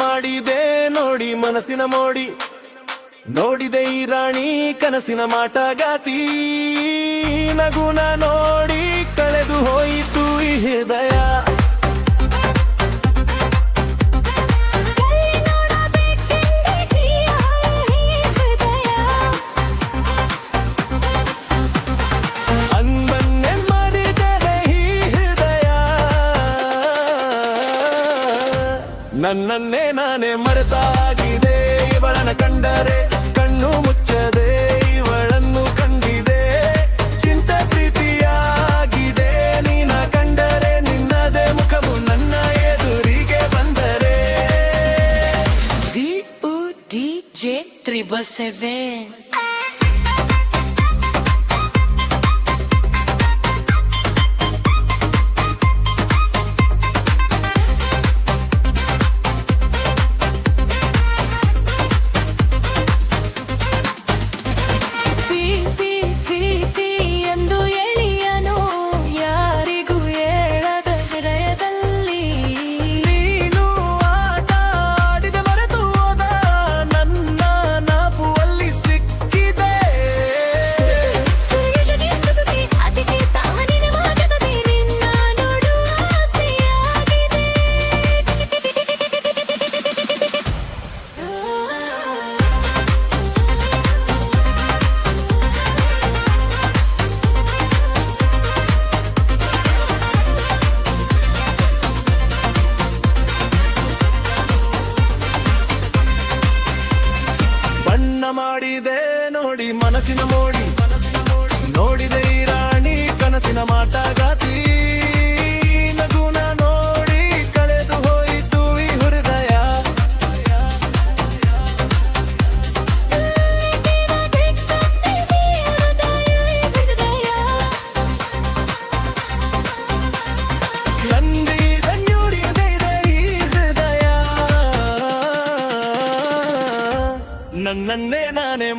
ಮಾಡಿದೆ ನೋಡಿ ಮನಸ್ಸಿನ ಮೋಡಿ, ನೋಡಿದೆ ಈ ರಾಣಿ ಕನಸಿನ ಮಾಟಗಾತಿ. ನಗುನ ನೋಡಿ ಕಳೆದು ಹೋಯಿತು ಈ ಹೃದಯ. ಅಂದನ್ನೇ ಮರೆದರೆ ಈ ಹೃದಯ, ನನ್ನನ್ನೇ ನಾನೇ ಮರೆತಾಗಿದೆ. ಇವಳನ್ನ ಕಂಡರೆ ಕಣ್ಣು ಮುಚ್ಚದೆ ಇವಳನ್ನು ಕಂಡಿದೆ. ಚಿಂತೆ ಪ್ರೀತಿಯಾಗಿದೆ ನೀನ ಕಂಡರೆ, ನಿನ್ನದೇ ಮುಖವು ನನ್ನ ಎದುರಿಗೆ ಬಂದರೆ. DJ 777. ಮಾಡಿದೆ ನೋಡಿ ಮನಸ್ಸಿನ ಮೋಡಿ, ನೋಡಿದೆ ಈ ರಾಣಿ ಕನಸಿನ ಮಾಟಗಾತಿ. ನಗುನ ನೋಡಿ ಕಳೆದು ಹೋಯಿತು ಈ ಹೃದಯ. ನಂದಿದನ್ಯೂರಿದೆ ಈ ಹೃದಯ, ನನ್ನನ್ನೇ ನಾನೇ